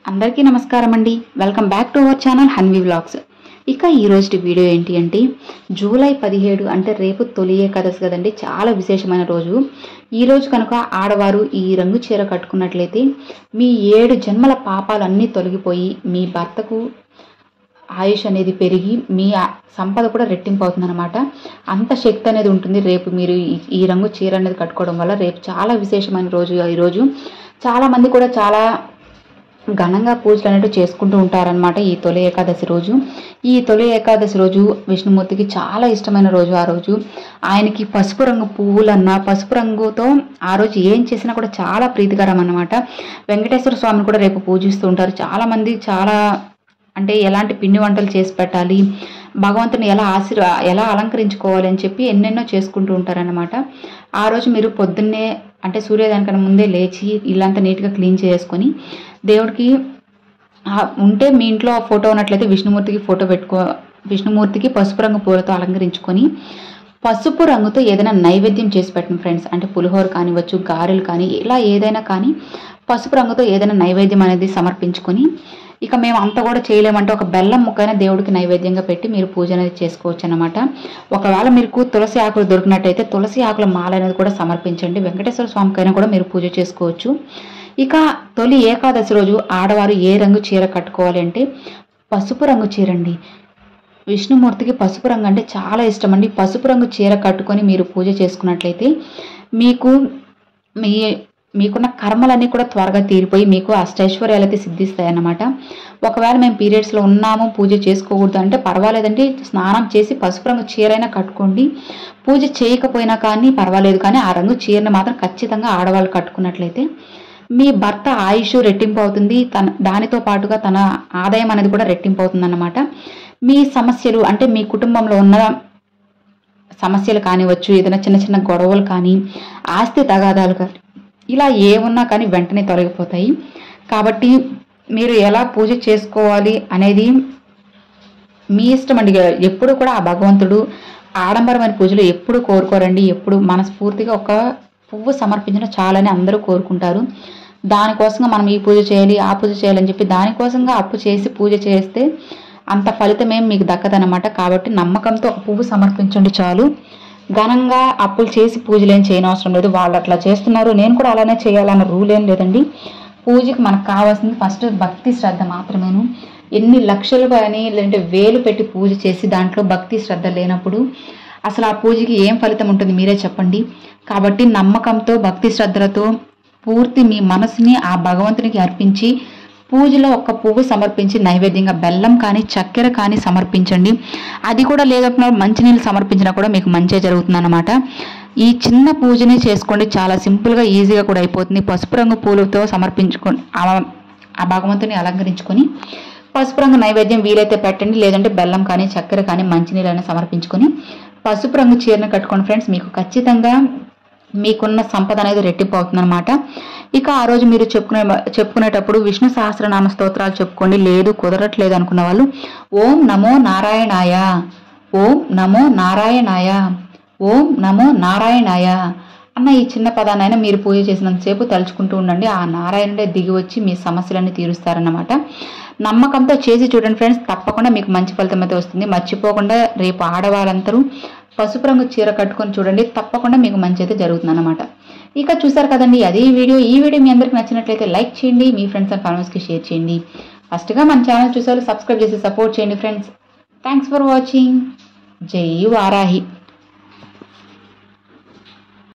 అందరికీ నమస్కారం అండి. Welcome back to our channel Hanvi vlogs. ఇక ఈ రోజు వీడియో ఏంటి అంటే జూలై 17 అంటే రేపు తొలి ఏకాదశి కదండి. చాలా విశేషమైన రోజు. ఈ రోజు కనుక ఆడవారు ఈ రంగు చీర కట్టుకున్నట్లయితే మీ 7 జన్మల పాపాలన్నీ తొలగిపోయి మీ భర్తకు ఆయుష్ అనేది పెరిగి మీ సంపద కూడా రెట్టింపు అవుతుందన్నమాట. అంత శక్తి అనేది ఉంటుంది రేపు మీరు ఈ రంగు చీర అనేది కట్టుకోవడం వల్ల. రేపు చాలా విశేషమైన రోజు. ఈరోజు చాలామంది కూడా చాలా ఘనంగా పూజలు అనేవి చేసుకుంటూ ఉంటారనమాట ఈ తొలి ఏకాదశి రోజు. ఈ తొలి ఏకాదశి రోజు విష్ణుమూర్తికి చాలా ఇష్టమైన రోజు. ఆ రోజు ఆయనకి పసుపు రంగు పువ్వులన్నా పసుపు రంగుతో ఆ రోజు ఏం చేసినా కూడా చాలా ప్రీతికరం అన్నమాట. వెంకటేశ్వర స్వామిని కూడా రేపు పూజిస్తూ ఉంటారు చాలామంది. చాలా అంటే ఎలాంటి పిండి వంటలు చేసి పెట్టాలి, భగవంతుని ఎలా అలంకరించుకోవాలి అని చెప్పి ఎన్నెన్నో చేసుకుంటూ ఉంటారనమాట. ఆ రోజు మీరు పొద్దున్నే అంటే సూర్యోదయానికన్నా ముందే లేచి ఇల్లంతా నీట్గా క్లీన్ చేసుకొని దేవుడికి ఉంటే మీ ఇంట్లో ఫోటో ఉన్నట్లయితే విష్ణుమూర్తికి పసుపు రంగు పూలతో అలంకరించుకొని పసుపు రంగుతో ఏదైనా నైవేద్యం చేసి పెట్టండి ఫ్రెండ్స్. అంటే పులిహోర కానివ్వచ్చు, గారెలు కానీ, ఇలా ఏదైనా కానీ పసుపు రంగుతో ఏదైనా నైవేద్యం అనేది సమర్పించుకొని, ఇక మేము అంత కూడా చేయలేమంటే ఒక బెల్లం ముక్కైనా దేవుడికి నైవేద్యంగా పెట్టి మీరు పూజ అనేది చేసుకోవచ్చు అనమాట. ఒకవేళ మీకు తులసి ఆకులు దొరికినట్టయితే తులసి ఆకుల మాల అనేది కూడా సమర్పించండి. వెంకటేశ్వర స్వామికైనా కూడా మీరు పూజ చేసుకోవచ్చు. ఇక తొలి ఏకాదశి రోజు ఆడవారు ఏ రంగు చీర కట్టుకోవాలి అంటే పసుపు రంగు చీర అండి. విష్ణుమూర్తికి పసుపు రంగు అంటే చాలా ఇష్టం అండి. పసుపు రంగు చీర కట్టుకొని మీరు పూజ చేసుకున్నట్లయితే మీకున్న కర్మలన్నీ కూడా త్వరగా తీరిపోయి మీకు అష్టైశ్వర్యాలు అయితే సిద్ధిస్తాయి అన్నమాట. ఒకవేళ మేము పీరియడ్స్లో ఉన్నాము పూజ చేసుకోకూడదు అంటే పర్వాలేదండి, స్నానం చేసి పసుపు రంగు చీరైనా కట్టుకోండి. పూజ చేయకపోయినా కానీ పర్వాలేదు, కానీ ఆ రంగు చీరని మాత్రం ఖచ్చితంగా ఆడవాళ్ళు కట్టుకున్నట్లయితే మీ భర్త ఆయుష్ రెట్టింపు అవుతుంది. దానితో పాటుగా తన ఆదాయం అనేది కూడా రెట్టింపు అవుతుంది అన్నమాట. మీ సమస్యలు అంటే మీ కుటుంబంలో ఉన్న సమస్యలు కానివచ్చు, ఏదైనా చిన్న చిన్న గొడవలు కానీ, ఆస్తి తగాదాలు కానీ, ఇలా ఏమున్నా కానీ వెంటనే తొలగిపోతాయి. కాబట్టి మీరు ఎలా పూజ చేసుకోవాలి అనేది మీ ఇష్టం అండి. ఎప్పుడు కూడా ఆ భగవంతుడు ఆడంబరమైన పూజలు ఎప్పుడు కోరుకోరండి. ఎప్పుడు మనస్ఫూర్తిగా ఒక పువ్వు సమర్పించడం చాలని అందరూ కోరుకుంటారు. దానికోసంగా మనం ఈ పూజ చేయాలి, ఆ పూజ చేయాలని చెప్పి దానికోసంగా అప్పు చేసి పూజ చేస్తే అంత ఫలితమేం మీకు దక్కదనమాట. కాబట్టి నమ్మకంతో ఒక పువ్వు సమర్పించండి చాలు. ఘనంగా అప్పులు చేసి పూజలు ఏం చేయనవసరం లేదు. వాళ్ళు అట్లా చేస్తున్నారు, నేను కూడా అలానే చేయాలన్న రూల్ ఏం లేదండి. పూజకి మనకు కావాల్సింది ఫస్ట్ భక్తి శ్రద్ధ మాత్రమేను. ఎన్ని లక్షలు కానీ లేదంటే వేలు పెట్టి పూజ చేసి దాంట్లో భక్తి శ్రద్ధ లేనప్పుడు అసలు ఆ పూజకి ఏం ఫలితం ఉంటుంది మీరే చెప్పండి. కాబట్టి నమ్మకంతో భక్తి శ్రద్ధలతో పూర్తి మీ మనసుని ఆ భగవంతునికి అర్పించి పూజలో ఒక పువ్వు సమర్పించి నైవేద్యంగా బెల్లం కానీ చక్కెర కానీ సమర్పించండి. అది కూడా లేదన్నా మంచినీళ్ళు సమర్పించినా కూడా మీకు మంచిగా జరుగుతుంది అన్నమాట. ఈ చిన్న పూజని చేసుకోండి, చాలా సింపుల్గా ఈజీగా కూడా అయిపోతుంది. పసుపు రంగు పూలతో సమర్పించుకొని ఆ భగవంతుని అలంకరించుకొని పసుపు రంగు నైవేద్యం వీలైతే పెట్టండి. లేదంటే బెల్లం కానీ చక్కెర కానీ మంచినీళ్ళని సమర్పించుకొని పసుపు రంగు చీరను కట్టుకోండి ఫ్రెండ్స్. మీకు ఖచ్చితంగా మీకున్న సంపద అనేది రెట్టింపు అవుతుంది అనమాట. ఇక ఆ రోజు మీరు చెప్పుకునేటప్పుడు విష్ణు సహస్రనామ స్తోత్రాలు చెప్పుకోండి. లేదు కుదరట్లేదు అనుకున్న వాళ్ళు ఓం నమో నారాయణాయ, ఓం నమో నారాయణాయ, ఓం నమో నారాయణాయ అన్న ఈ చిన్న పదానైనా మీరు పూజ చేసినంతసేపు తలుచుకుంటూ ఉండండి. ఆ నారాయణుడే దిగి వచ్చి మీ సమస్యలన్నీ తీరుస్తారన్నమాట. నమ్మకంతో చేసి చూడండి ఫ్రెండ్స్, తప్పకుండా మీకు మంచి ఫలితం అయితే వస్తుంది. మర్చిపోకుండా రేపు ఆడవాళ్ళందరూ పసుపు రంగు చీర కట్టుకొని చూడండి, తప్పకుండా మీకు మంచి అయితే జరుగుతుంది అన్నమాట. ఇక చూసారు కదండి, అదే వీడియో. ఈ వీడియో మీ అందరికి నచ్చినట్లయితే లైక్ చేయండి, మీ ఫ్రెండ్స్ అండ్ ఫ్యామిలీస్కి షేర్ చేయండి. ఫస్ట్గా మన ఛానల్ చూసారు సబ్స్క్రైబ్ చేసి సపోర్ట్ చేయండి ఫ్రెండ్స్. Thanks for watching. జై వారాహి.